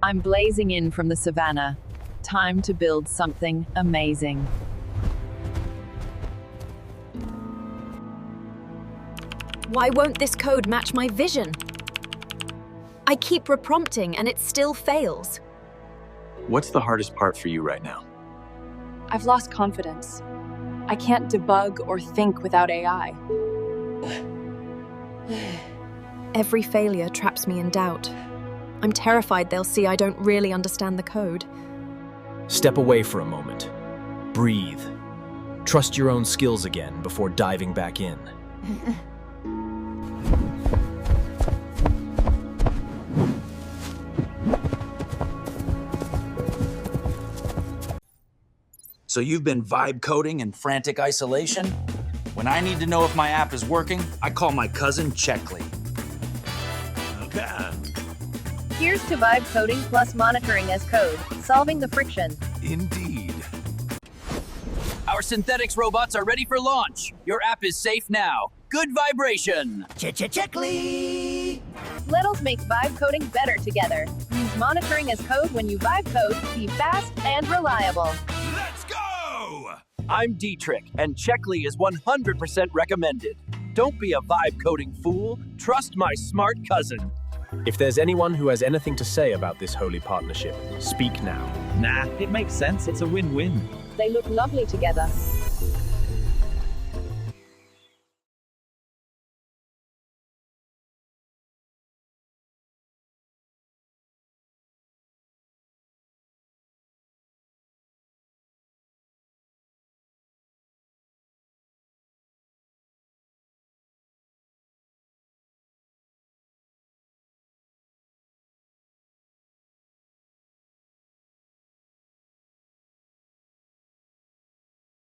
I'm blazing in from the savannah. Time to build something amazing. Why won't this code match my vision? I keep reprompting and it still fails. What's the hardest part for you right now? I've lost confidence. I can't debug or think without AI. Every failure traps me in doubt. I'm terrified they'll see I don't really understand the code. Step away for a moment. Breathe. Trust your own skills again before diving back in. So you've been vibe coding in frantic isolation? When I need to know if my app is working, I call my cousin Checkley. Okay. Here's to vibe coding plus monitoring as code, solving the friction. Indeed. Our synthetics robots are ready for launch. Your app is safe now. Good vibration. Checkley! Let us make vibe coding better together. Use monitoring as code when you vibe code. Be fast and reliable. Let's go! I'm Deetrick, and Checkley is 100% recommended. Don't be a vibe coding fool. Trust my smart cousin. If there's anyone who has anything to say about this holy partnership, speak now. Nah, it makes sense. It's a win-win. They look lovely together.